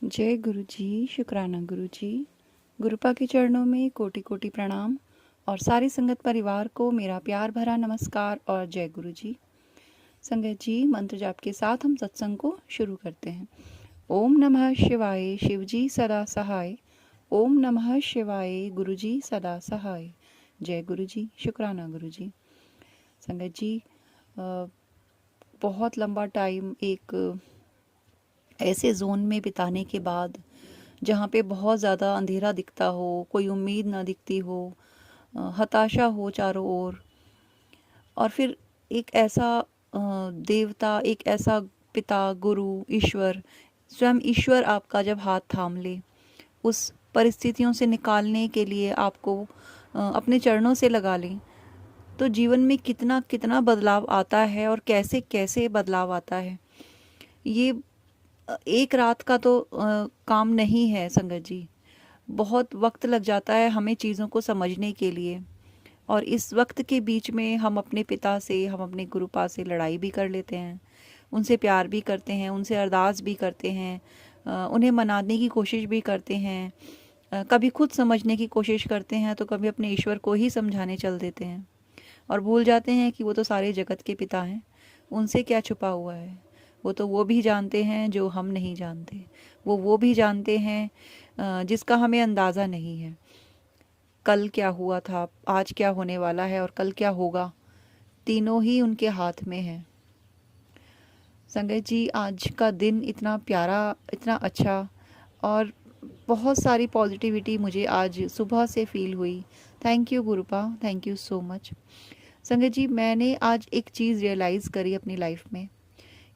जय गुरु जी, शुक्राना गुरु जी। गुरुपा के चरणों में कोटि कोटि प्रणाम और सारी संगत परिवार को मेरा प्यार भरा नमस्कार और जय गुरु जी। संगत जी, मंत्र जाप के साथ हम सत्संग को शुरू करते हैं। ओम नमः शिवाय, शिव जी सदा सहाय। ओम नमः शिवाय, गुरु जी सदा सहाय। जय गुरु जी, शुक्राना गुरु जी। संगत जी, बहुत लंबा टाइम एक ऐसे जोन में बिताने के बाद जहाँ पे बहुत ज़्यादा अंधेरा दिखता हो, कोई उम्मीद ना दिखती हो, हताशा हो चारों ओर, और फिर एक ऐसा देवता, एक ऐसा पिता, गुरु, ईश्वर, स्वयं ईश्वर आपका जब हाथ थाम ले, उस परिस्थितियों से निकालने के लिए आपको अपने चरणों से लगा लें, तो जीवन में कितना कितना बदलाव आता है और कैसे कैसे बदलाव आता है। ये एक रात का तो काम नहीं है संगत जी। बहुत वक्त लग जाता है हमें चीज़ों को समझने के लिए, और इस वक्त के बीच में हम अपने पिता से, हम अपने गुरुपा से लड़ाई भी कर लेते हैं, उनसे प्यार भी करते हैं, उनसे अरदास भी करते हैं, उन्हें मनाने की कोशिश भी करते हैं, कभी खुद समझने की कोशिश करते हैं तो कभी अपने ईश्वर को ही समझाने चल देते हैं, और भूल जाते हैं कि वो तो सारे जगत के पिता हैं, उनसे क्या छुपा हुआ है। वो भी जानते हैं जो हम नहीं जानते, वो भी जानते हैं जिसका हमें अंदाज़ा नहीं है। कल क्या हुआ था, आज क्या होने वाला है और कल क्या होगा, तीनों ही उनके हाथ में है। संगत जी, आज का दिन इतना प्यारा, इतना अच्छा, और बहुत सारी पॉजिटिविटी मुझे आज सुबह से फील हुई। Thank you गुरुपा, thank you so much. संगत जी, मैंने आज एक चीज़ रियलाइज़ करी अपनी लाइफ में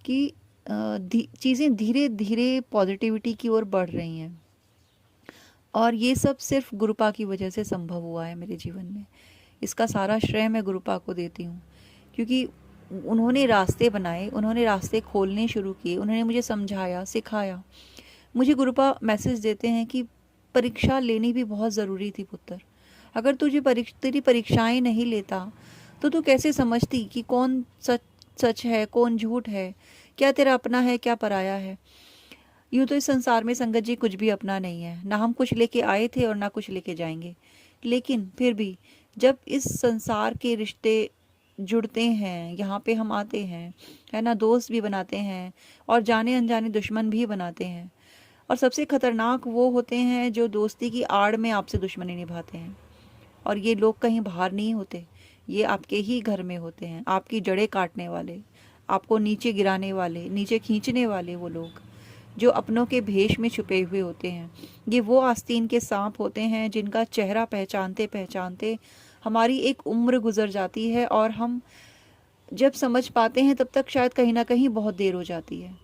कि चीज़ें धीरे धीरे पॉजिटिविटी की ओर बढ़ रही हैं, और ये सब सिर्फ गुरुपा की वजह से संभव हुआ है मेरे जीवन में। इसका सारा श्रेय मैं गुरुपा को देती हूँ, क्योंकि उन्होंने रास्ते बनाए, उन्होंने रास्ते खोलने शुरू किए, उन्होंने मुझे समझाया, सिखाया। मुझे गुरुपा मैसेज देते हैं कि परीक्षा लेनी भी बहुत ज़रूरी थी पुत्र। अगर तेरी परीक्षाएं नहीं लेता तो तू कैसे समझती कि कौन सच सच है, कौन झूठ है, क्या तेरा अपना है, क्या पराया है। यूँ तो इस संसार में संगत जी कुछ भी अपना नहीं है, ना हम कुछ लेके आए थे और ना कुछ लेके जाएंगे। लेकिन फिर भी जब इस संसार के रिश्ते जुड़ते हैं, यहाँ पे हम आते हैं, है ना, दोस्त भी बनाते हैं और जाने अनजाने दुश्मन भी बनाते हैं। और सबसे खतरनाक वो होते हैं जो दोस्ती की आड़ में आपसे दुश्मनी निभाते हैं, और ये लोग कहीं बाहर नहीं होते, ये आपके ही घर में होते हैं, आपकी जड़ें काटने वाले, आपको नीचे गिराने वाले, नीचे खींचने वाले वो लोग जो अपनों के भेष में छुपे हुए होते हैं। ये वो आस्तीन के सांप होते हैं जिनका चेहरा पहचानते पहचानते हमारी एक उम्र गुजर जाती है, और हम जब समझ पाते हैं तब तक शायद कहीं ना कहीं बहुत देर हो जाती है।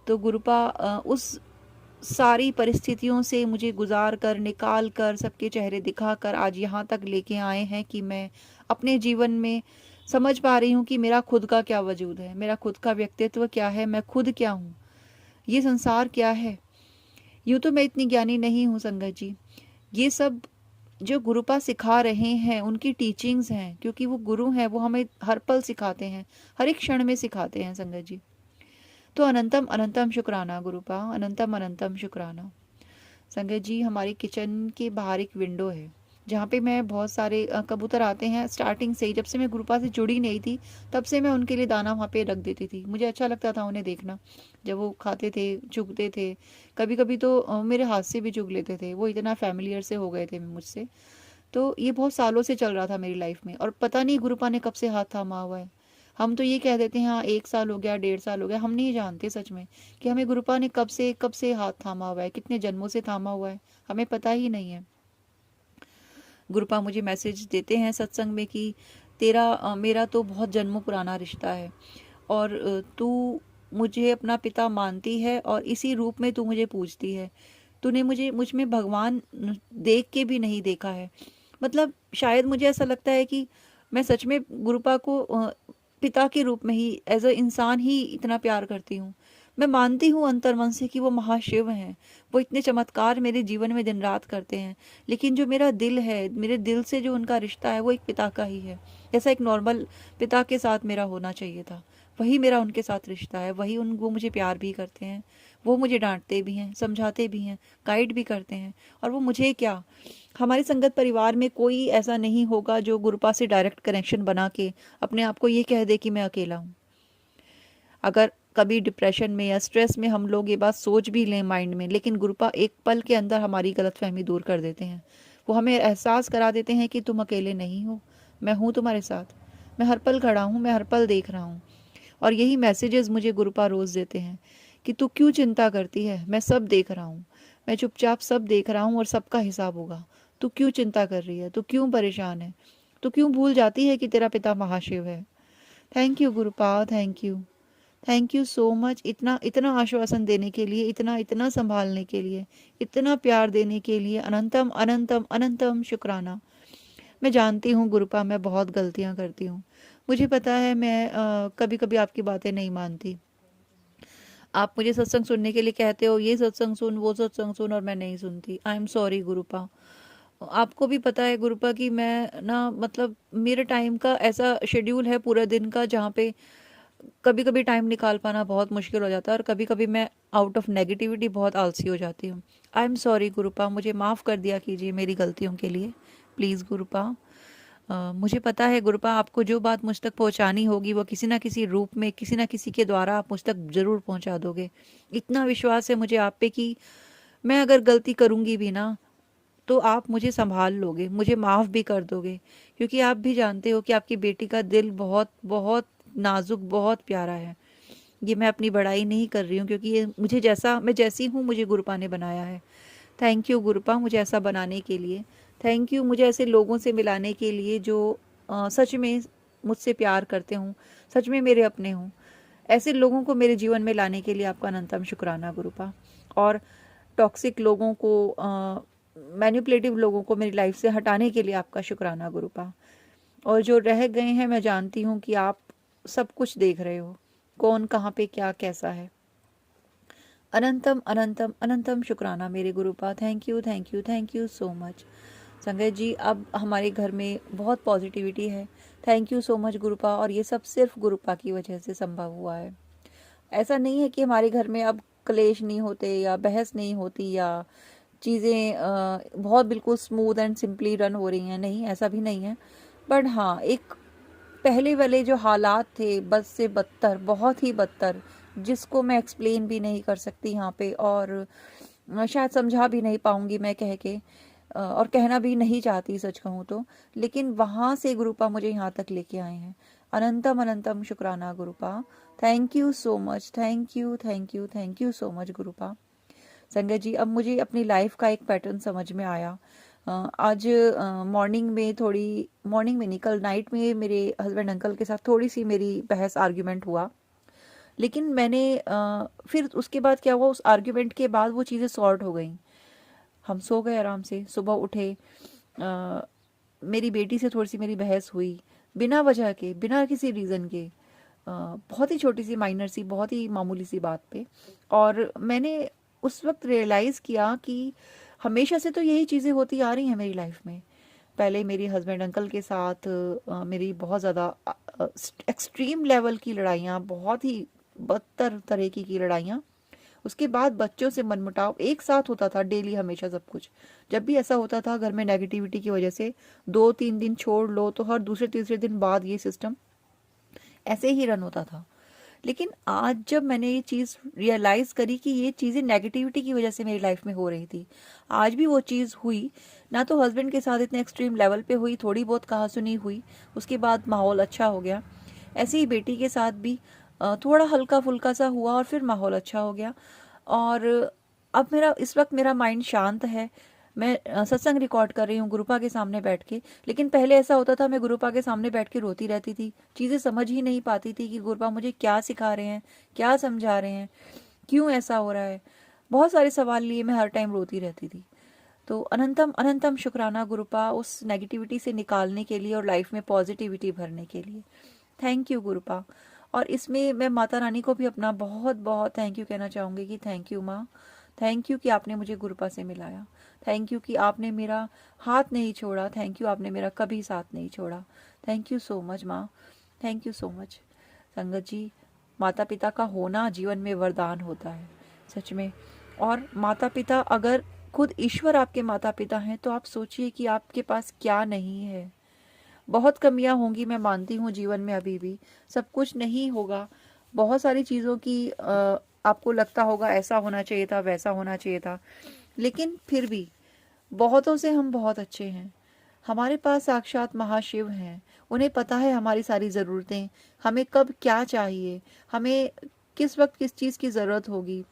तो गुरुपा उस सारी परिस्थितियों से मुझे गुजार कर, निकाल कर, सबके चेहरे दिखाकर आज यहाँ तक लेके आए हैं कि मैं अपने जीवन में समझ पा रही हूँ कि मेरा खुद का क्या वजूद है, मेरा खुद का व्यक्तित्व क्या है, मैं खुद क्या हूँ, ये संसार क्या है। यूँ तो मैं इतनी ज्ञानी नहीं हूँ संगत जी, ये सब जो गुरुपा सिखा रहे हैं उनकी टीचिंग्स हैं, क्योंकि वो गुरु हैं, वो हमें हर पल सिखाते हैं, हर एक क्षण में सिखाते हैं संगत जी। तो अनंतम अनंतम शुक्राना गुरुपा, अनंतम अनंतम शुक्राना। संगत जी, हमारी किचन के बाहर एक विंडो है जहाँ पे मैं बहुत सारे कबूतर आते हैं। स्टार्टिंग से ही, जब से मैं गुरुपा से जुड़ी नहीं थी तब से मैं उनके लिए दाना वहाँ पे रख देती थी। मुझे अच्छा लगता था उन्हें देखना, जब वो खाते थे, चुगते थे, कभी कभी तो मेरे हाथ से भी चुग लेते थे, वो इतना फैमिलियर से हो गए थे मुझसे। तो ये बहुत सालों से चल रहा था मेरी लाइफ में, और पता नहीं गुरुपा ने कब से हाथ थामा हुआ है। हम तो ये कह देते हैं हाँ 1 साल हो गया, 1.5 साल हो गया, हम नहीं जानते सच में कि हमें गुरुपा ने कब से हाथ थामा हुआ है, कितने जन्मों से थामा हुआ है, हमें पता ही नहीं है। गुरुपा मुझे मैसेज देते हैं सत्संग में कि तेरा मेरा तो बहुत जन्मों पुराना रिश्ता है, और तू मुझे अपना पिता मानती है और इसी रूप में तू मुझे पूजती है। तूने मुझ में भगवान देख के भी नहीं देखा है। मतलब शायद मुझे ऐसा लगता है कि मैं सच में गुरुपा को पिता के रूप में ही, एज अ इंसान ही इतना प्यार करती हूँ। मैं मानती हूँ अंतर्मन से कि वो महाशिव हैं, वो इतने चमत्कार मेरे जीवन में दिन रात करते हैं, लेकिन जो मेरा दिल है, मेरे दिल से जो उनका रिश्ता है वो एक पिता का ही है, जैसा एक नॉर्मल पिता के साथ मेरा होना चाहिए था, वही मेरा उनके साथ रिश्ता है, वही वो मुझे प्यार भी करते हैं, वो मुझे डांटते भी हैं, समझाते भी हैं, गाइड भी करते हैं। और वो मुझे क्या, हमारे संगत परिवार में कोई ऐसा नहीं होगा जो गुरुपा से डायरेक्ट कनेक्शन बना के अपने आप को ये कह दे कि मैं अकेला हूँ। अगर कभी डिप्रेशन में या स्ट्रेस में हम लोग ये बात सोच भी लें माइंड में, लेकिन गुरुपा एक पल के अंदर हमारी गलतफहमी दूर कर देते हैं। वो हमें एहसास करा देते हैं कि तुम अकेले नहीं हो, मैं हूँ तुम्हारे साथ, मैं हर पल खड़ा हूँ, मैं हर पल देख रहा हूँ। और यही मैसेजेस मुझे गुरुपा रोज़ देते हैं कि तू क्यों चिंता करती है, मैं सब देख रहा हूँ, मैं चुपचाप सब देख रहा हूँ और सबका हिसाब होगा। तू क्यों चिंता कर रही है, तू क्यों परेशान है, तू क्यों भूल जाती है कि तेरा पिता महाशिव है। Thank you गुरुपा, thank you, thank you so much. इतना इतना आश्वासन देने के लिए, इतना इतना संभालने के लिए, इतना प्यार देने के लिए अनंतम अनंतम अनंतम शुक्राना। मैं जानती हूँ गुरुपा, मैं बहुत गलतियाँ करती हूँ, मुझे पता है, मैं कभी कभी आपकी बातें नहीं मानती। आप मुझे सत्संग सुनने के लिए कहते हो, ये सत्संग सुन, वो सत्संग सुन, और मैं नहीं सुनती। I am sorry गुरुपा। आपको भी पता है गुरुपा कि मैं ना, मतलब मेरे टाइम का ऐसा शेड्यूल है पूरा दिन का, जहाँ पे कभी कभी टाइम निकाल पाना बहुत मुश्किल हो जाता है, और कभी कभी मैं आउट ऑफ नेगेटिविटी बहुत आलसी हो जाती हूँ। आई एम सॉरी गुरुपा, मुझे माफ़ कर दिया कीजिए मेरी गलतियों के लिए, प्लीज़ गुरुपा। मुझे पता है गुरुपा, आपको जो बात मुझ तक पहुंचानी होगी वो किसी ना किसी रूप में, किसी ना किसी के द्वारा आप मुझ तक ज़रूर पहुंचा दोगे। इतना विश्वास है मुझे आप पे कि मैं अगर गलती करूंगी भी ना, तो आप मुझे संभाल लोगे, मुझे माफ़ भी कर दोगे, क्योंकि आप भी जानते हो कि आपकी बेटी का दिल बहुत बहुत नाजुक, बहुत प्यारा है। ये मैं अपनी बड़ाई नहीं कर रही हूँ, क्योंकि ये मुझे, जैसा मैं जैसी हूँ, मुझे गुरुपा ने बनाया है। थैंक यू गुरुपा, मुझे ऐसा बनाने के लिए। थैंक यू मुझे ऐसे लोगों से मिलाने के लिए जो सच में मुझसे प्यार करते हों, सच में मेरे अपने हों। ऐसे लोगों को मेरे जीवन में लाने के लिए आपका अनंतम शुक्राना गुरुपा। और टॉक्सिक लोगों को, मैनिपुलेटिव लोगों को मेरी लाइफ से हटाने के लिए आपका शुक्राना गुरुपा। और जो रह गए हैं, मैं जानती हूँ कि आप सब कुछ देख रहे हो, कौन कहाँ पे क्या कैसा है। अनंतम अनंतम अनंतम शुक्राना मेरे गुरुपा। Thank you thank you thank you so much. संगत जी, अब हमारे घर में बहुत पॉजिटिविटी है। थैंक यू सो मच गुरुपा। और ये सब सिर्फ गुरुपा की वजह से संभव हुआ है। ऐसा नहीं है कि हमारे घर में अब क्लेश नहीं होते या बहस नहीं होती या चीज़ें बहुत बिल्कुल स्मूथ एंड सिंपली रन हो रही हैं, नहीं, ऐसा भी नहीं है। बट हाँ, एक पहले वाले जो हालात थे, बस से बदतर, बहुत ही बदतर, जिसको मैं एक्सप्लेन भी नहीं कर सकती यहाँ पे, और शायद समझा भी नहीं पाऊंगी मैं कह के, और कहना भी नहीं चाहती सच कहूँ तो। लेकिन वहाँ से गुरुपा मुझे यहाँ तक लेके आए हैं। अनंतम अनंतम शुक्राना गुरुपा। Thank you so much, thank you thank you thank you so much गुरुपा। संगत जी, अब मुझे अपनी लाइफ का एक पैटर्न समझ में आया। आज मॉर्निंग में, थोड़ी मॉर्निंग में नहीं, कल नाइट में मेरे हस्बैंड अंकल के साथ थोड़ी सी मेरी बहस आर्ग्यूमेंट हुआ। लेकिन मैंने फिर उसके बाद क्या हुआ, उस आर्ग्यूमेंट के बाद वो चीज़ें सॉर्ट हो गई। हम सो गए आराम से, सुबह उठे, मेरी बेटी से थोड़ी सी मेरी बहस हुई, बिना वजह के, बिना किसी रीज़न के, बहुत ही छोटी सी, माइनर सी, बहुत ही मामूली सी बात पे। और मैंने उस वक्त रियलाइज़ किया कि हमेशा से तो यही चीज़ें होती आ रही हैं मेरी लाइफ में। पहले मेरे हस्बैंड अंकल के साथ मेरी बहुत ज़्यादा एक्सट्रीम लेवल की लड़ाइयाँ, बहुत ही बदतर तरीके की लड़ाइयाँ। उसके बाद बच्चों से मनमुटाव, एक साथ होता था डेली, हमेशा सब कुछ। जब भी ऐसा होता था घर में नेगेटिविटी की वजह से, 2-3 दिन छोड़ लो तो हर दूसरे तीसरे दिन बाद ये सिस्टम ऐसे ही रन होता था। लेकिन आज जब मैंने ये चीज़ रियलाइज़ करी कि ये चीज़ें नेगेटिविटी की वजह से मेरी लाइफ में हो रही थी, आज भी वो चीज़ हुई ना, तो हस्बैंड के साथ इतने एक्सट्रीम लेवल पे हुई, थोड़ी बहुत कहा सुनी हुई, उसके बाद माहौल अच्छा हो गया। ऐसे ही बेटी के साथ भी थोड़ा हल्का फुल्का सा हुआ और फिर माहौल अच्छा हो गया। और अब मेरा, इस वक्त मेरा माइंड शांत है। मैं सत्संग रिकॉर्ड कर रही हूँ गुरुपा के सामने बैठ के। लेकिन पहले ऐसा होता था, मैं गुरुपा के सामने बैठ के रोती रहती थी, चीज़ें समझ ही नहीं पाती थी कि गुरुपा मुझे क्या सिखा रहे हैं, क्या समझा रहे हैं, क्यों ऐसा हो रहा है। बहुत सारे सवाल लिए मैं हर टाइम रोती रहती थी। तो अनंतम अनंतम शुक्राना गुरुपा, उस नेगेटिविटी से निकालने के लिए और लाइफ में पॉजिटिविटी भरने के लिए। Thank you गुरुपा। और इसमें मैं माता रानी को भी अपना बहुत बहुत थैंक यू कहना चाहूँगी कि थैंक यू माँ, थैंक यू कि आपने मुझे गुरुपा से मिलाया। थैंक यू कि आपने मेरा हाथ नहीं छोड़ा। थैंक यू, आपने मेरा कभी साथ नहीं छोड़ा। थैंक यू सो मच माँ, थैंक यू सो मच। संगत जी, माता पिता का होना जीवन में वरदान होता है सच में। और माता पिता, अगर खुद ईश्वर आपके माता पिता हैं तो आप सोचिए कि आपके पास क्या नहीं है। बहुत कमियां होंगी, मैं मानती हूँ जीवन में, अभी भी सब कुछ नहीं होगा। बहुत सारी चीज़ों की आपको लगता होगा ऐसा होना चाहिए था, वैसा होना चाहिए था, लेकिन फिर भी बहुतों से हम बहुत अच्छे हैं। हमारे पास साक्षात महाशिव हैं, उन्हें पता है हमारी सारी ज़रूरतें, हमें कब क्या चाहिए, हमें किस वक्त किस चीज़ की ज़रूरत होगी।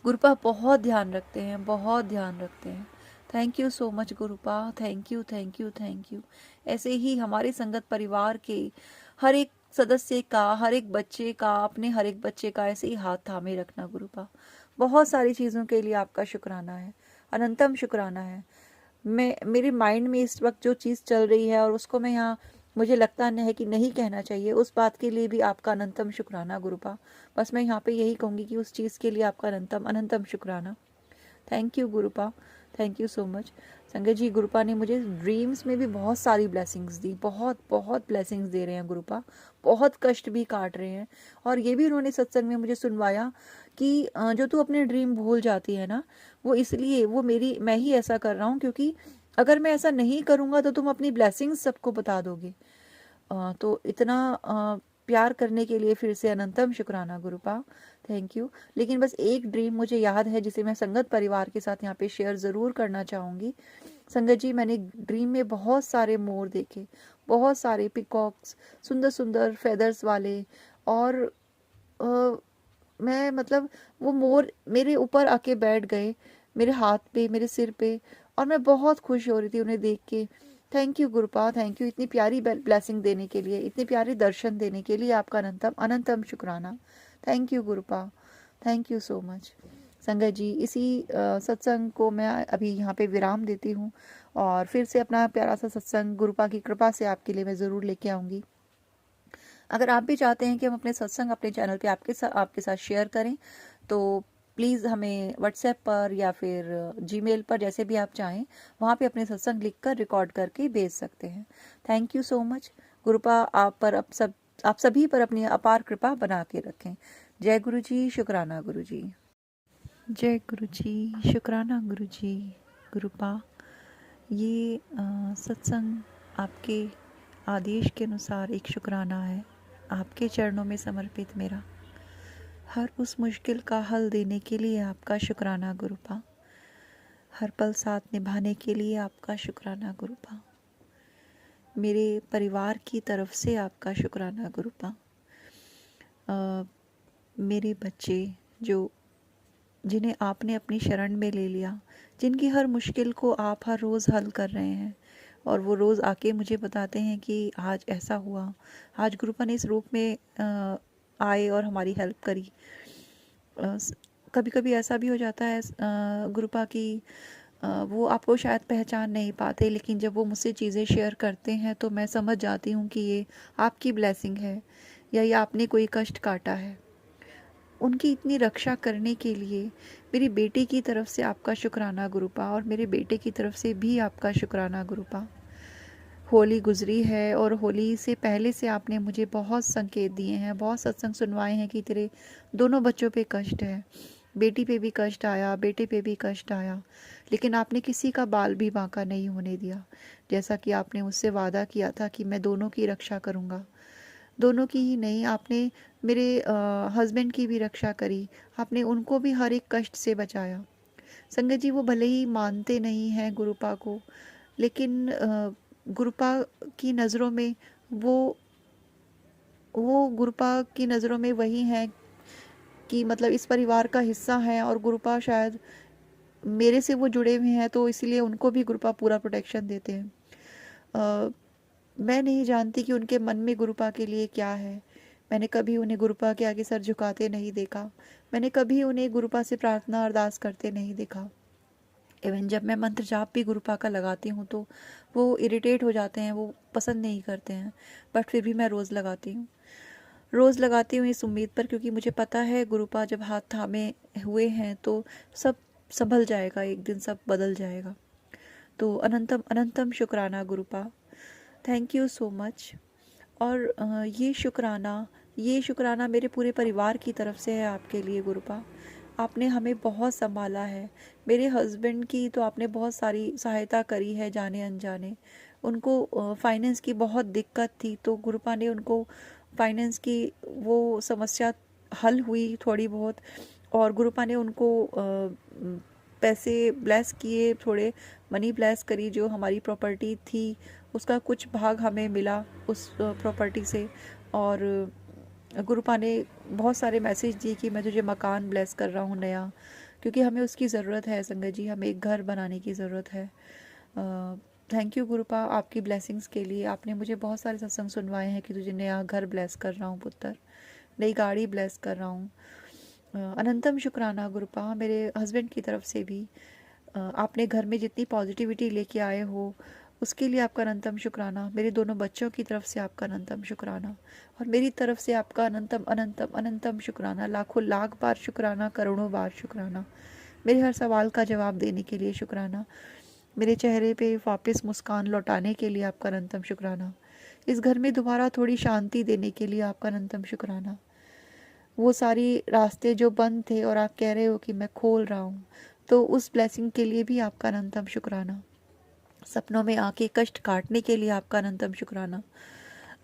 गुरुपा बहुत ध्यान रखते हैं, बहुत ध्यान रखते हैं। Thank you so much गुरुपा, thank you thank you thank you. ऐसे ही हमारे संगत परिवार के हर एक सदस्य का, हर एक बच्चे का, अपने हर एक बच्चे का ऐसे ही हाथ थामे रखना गुरुपा। बहुत सारी चीज़ों के लिए आपका शुक्राना है, अनंतम शुक्राना है। मेरे माइंड में इस वक्त जो चीज़ चल रही है और उसको मैं यहाँ, मुझे लगता नहीं है कि नहीं कहना चाहिए, उस बात के लिए भी आपका अनंतम शुक्राना गुरुपा। बस मैं यहाँ पे यही कहूँगी कि उस चीज़ के लिए आपका अनंतम अनंतम शुक्राना। Thank you गुरुपा, thank you so much. संगत जी, गुरुपा ने मुझे ड्रीम्स में भी बहुत सारी ब्लेसिंग्स दी, बहुत बहुत ब्लेसिंग्स दे रहे हैं गुरुपा, बहुत कष्ट भी काट रहे हैं। और ये भी उन्होंने सत्संग में मुझे सुनवाया कि जो तू अपने ड्रीम भूल जाती है ना, वो इसलिए, वो मैं ही ऐसा कर रहा हूँ, क्योंकि अगर मैं ऐसा नहीं करूँगा तो तुम अपनी ब्लेसिंग्स सबको बता दोगे। तो इतना प्यार करने के लिए फिर से अनंतम शुक्राना गुरुपा, थैंक यू। लेकिन बस एक ड्रीम मुझे याद है जिसे मैं संगत परिवार के साथ यहाँ पे शेयर ज़रूर करना चाहूँगी। संगत जी, मैंने ड्रीम में बहुत सारे मोर देखे, बहुत सारे पिकॉक्स, सुंदर सुंदर फेदर्स वाले। और अ, मैं मतलब वो मोर मेरे ऊपर आके बैठ गए, मेरे हाथ पे, मेरे सिर पे, और मैं बहुत खुश हो रही थी उन्हें देख के। थैंक यू गुरुपा, थैंक यू, इतनी प्यारी ब्लेसिंग देने के लिए, इतने प्यारे दर्शन देने के लिए आपका अनंतम अनंतम शुक्राना। Thank you गुरुपा, thank you so much. संगत जी, इसी सत्संग को मैं अभी यहाँ पे विराम देती हूँ, और फिर से अपना प्यारा सा सत्संग गुरुपा की कृपा से आपके लिए मैं ज़रूर लेके आऊँगी। अगर आप भी चाहते हैं कि हम अपने सत्संग अपने चैनल पे आपके साथ शेयर करें, तो प्लीज़ हमें व्हाट्सएप पर या फिर जीमेल पर, जैसे भी आप चाहें, वहाँ पे अपने सत्संग लिखकर रिकॉर्ड करके भेज सकते हैं। थैंक यू सो मच गुरुपा, आप सभी पर अपनी अपार कृपा बना के रखें। जय गुरु जी, शुक्राना गुरु जी। जय गुरु जी, शुक्राना गुरु जी। गुरुपा, ये सत्संग आपके आदेश के अनुसार एक शुक्राना है, आपके चरणों में समर्पित मेरा। हर उस मुश्किल का हल देने के लिए आपका शुक्राना गुरुपा, हर पल साथ निभाने के लिए आपका शुक्राना गुरुपा, मेरे परिवार की तरफ से आपका शुक्राना गुरुपा। मेरे बच्चे जिन्हें आपने अपनी शरण में ले लिया, जिनकी हर मुश्किल को आप हर रोज़ हल कर रहे हैं, और वो रोज़ आके मुझे बताते हैं कि आज ऐसा हुआ, आज गुरुपा ने इस रूप में आए और हमारी हेल्प करी। कभी कभी ऐसा भी हो जाता है गुरुपा की वो आपको शायद पहचान नहीं पाते, लेकिन जब वो मुझसे चीज़ें शेयर करते हैं तो मैं समझ जाती हूँ कि ये आपकी ब्लेसिंग है, या ये आपने कोई कष्ट काटा है। उनकी इतनी रक्षा करने के लिए मेरी बेटी की तरफ से आपका शुक्राना गुरुपा, और मेरे बेटे की तरफ से भी आपका शुक्राना गुरुपा। होली गुजरी है, और होली से पहले से आपने मुझे बहुत संकेत दिए हैं, बहुत सत्संग सुनवाए हैं कि तेरे दोनों बच्चों पे कष्ट है, बेटी पे भी कष्ट आया, बेटे पे भी कष्ट आया, लेकिन आपने किसी का बाल भी बांका नहीं होने दिया। जैसा कि आपने मुझसे वादा किया था कि मैं दोनों की रक्षा करूँगा, दोनों की ही नहीं, आपने मेरे हस्बैंड की भी रक्षा करी, आपने उनको भी हर एक कष्ट से बचाया। संगत जी, वो भले ही मानते नहीं हैं गुरुपा को, लेकिन गुरुपा की नज़रों में वो गुरुपा की नज़रों में वही हैं कि मतलब इस परिवार का हिस्सा हैं, और गुरुपा शायद मेरे से वो जुड़े हुए हैं, तो इसलिए उनको भी गुरुपा पूरा प्रोटेक्शन देते हैं। मैं नहीं जानती कि उनके मन में गुरुपा के लिए क्या है। मैंने कभी उन्हें गुरुपा के आगे सर झुकाते नहीं देखा, मैंने कभी उन्हें गुरुपा से प्रार्थना अरदास करते नहीं देखा। इवन जब मैं मंत्र जाप भी गुरुपा का लगाती हूँ तो वो इरिटेट हो जाते हैं, वो पसंद नहीं करते हैं, बट फिर भी मैं रोज़ लगाती हूँ इस उम्मीद पर, क्योंकि मुझे पता है गुरुपा जब हाथ थामे हुए हैं तो सब संभल जाएगा, एक दिन सब बदल जाएगा। तो अनंतम अनंतम शुक्राना गुरुपा, थैंक यू सो मच। और ये शुक्राना ये शुक्राना मेरे पूरे परिवार की तरफ से है आपके लिए गुरुपा। आपने हमें बहुत संभाला है। मेरे हस्बैंड की तो आपने बहुत सारी सहायता करी है जाने अनजाने। उनको फाइनेंस की बहुत दिक्कत थी, तो गुरुपा ने उनको फाइनेंस की वो समस्या हल हुई थोड़ी बहुत, और गुरुपा ने उनको पैसे ब्लेस किए, थोड़े मनी ब्लेस करी। जो हमारी प्रॉपर्टी थी उसका कुछ भाग हमें मिला उस प्रॉपर्टी से। और गुरुपा ने बहुत सारे मैसेज दिए कि मैं तुझे मकान ब्लेस कर रहा हूँ नया, क्योंकि हमें उसकी ज़रूरत है संगत जी, हमें एक घर बनाने की ज़रूरत है। थैंक यू गुरुपा आपकी ब्लेसिंग्स के लिए। आपने मुझे बहुत सारे सत्संग सुनवाए हैं कि तुझे नया घर ब्लेस कर रहा हूँ पुत्र, नई गाड़ी ब्लेस कर रहा हूँ। अनंतम शुक्राना गुरुपा मेरे हस्बैंड की तरफ से भी। आपने घर में जितनी पॉजिटिविटी लेके आए हो उसके लिए आपका अनंतम शुक्राना। मेरे दोनों बच्चों की तरफ से आपका अनंतम शुक्राना, और मेरी तरफ से आपका अनंतम अनंतम अनंतम शुक्राना। लाखों लाख बार शुक्राना, करोड़ों बार शुक्राना। मेरे हर सवाल का जवाब देने के लिए शुक्राना। मेरे चेहरे पे वापस मुस्कान लौटाने के लिए आपका अनंतम शुक्राना। इस घर में दोबारा थोड़ी शांति देने के लिए आपका अनंतम शुक्राना। वो सारी रास्ते जो बंद थे और आप कह रहे हो कि मैं खोल रहा हूँ, तो उस ब्लेसिंग के लिए भी आपका अनंतम शुक्राना। सपनों में आके कष्ट काटने के लिए आपका अनंतम शुक्राना।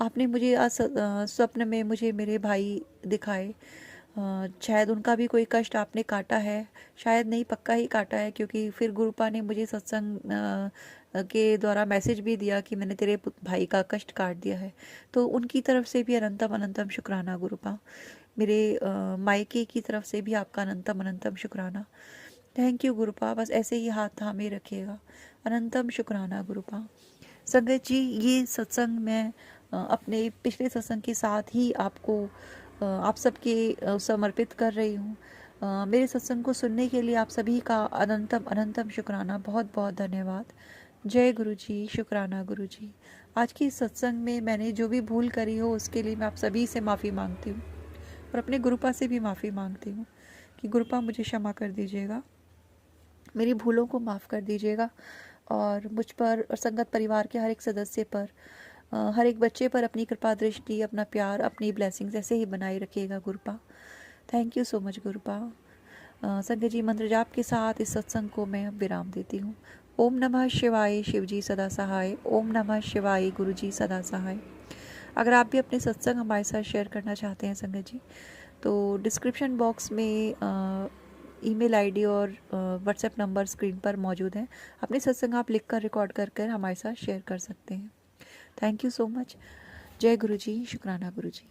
आपने मुझे आज स्वप्न में मुझे मेरे भाई दिखाए। शायद उनका भी कोई कष्ट आपने काटा है, शायद नहीं, पक्का ही काटा है, क्योंकि फिर गुरुपा ने मुझे सत्संग के द्वारा मैसेज भी दिया कि मैंने तेरे भाई का कष्ट काट दिया है। तो उनकी तरफ से भी अनंतम अनंतम शुक्राना गुरुपा। मेरे मायके की तरफ से भी आपका अनंतम अनंतम शुक्राना। थैंक यू गुरुपा, बस ऐसे ही हाथ थामे रखिएगा। अनंतम शुक्राना गुरुपा। संगत जी, ये सत्संग मैं अपने पिछले सत्संग के साथ ही आपको आप सबके समर्पित कर रही हूँ। मेरे सत्संग को सुनने के लिए आप सभी का अनंतम अनंतम शुक्राना, बहुत बहुत धन्यवाद। जय गुरु जी, शुक्राना गुरु जी। आज की इस सत्संग में मैंने जो भी भूल करी हो उसके लिए मैं आप सभी से माफ़ी मांगती हूँ, और अपने गुरुपा से भी माफ़ी मांगती हूँ कि गुरुपा मुझे क्षमा कर दीजिएगा, मेरी भूलों को माफ़ कर दीजिएगा, और मुझ पर और संगत परिवार के हर एक सदस्य पर, हर एक बच्चे पर अपनी कृपा दृष्टि, अपना प्यार, अपनी ब्लेसिंग्स ऐसे ही बनाए रखिएगा गुरुपा। थैंक यू सो मच गुरुपा। संगत जी, मंत्र जाप के साथ इस सत्संग को मैं विराम देती हूँ। ओम नमः शिवाय, शिव जी सदा सहाय। ओम नमः शिवाय, गुरु जी सदा सहाय। अगर आप भी अपने सत्संग हमारे साथ शेयर करना चाहते हैं संगत जी, तो डिस्क्रिप्शन बॉक्स में ईमेल आईडी और व्हाट्सएप नंबर स्क्रीन पर मौजूद हैं। अपने सत्संग आप लिखकर रिकॉर्ड कर कर हमारे साथ शेयर कर सकते हैं। Thank you so much. जय गुरु जी, शुक्राना गुरु जी।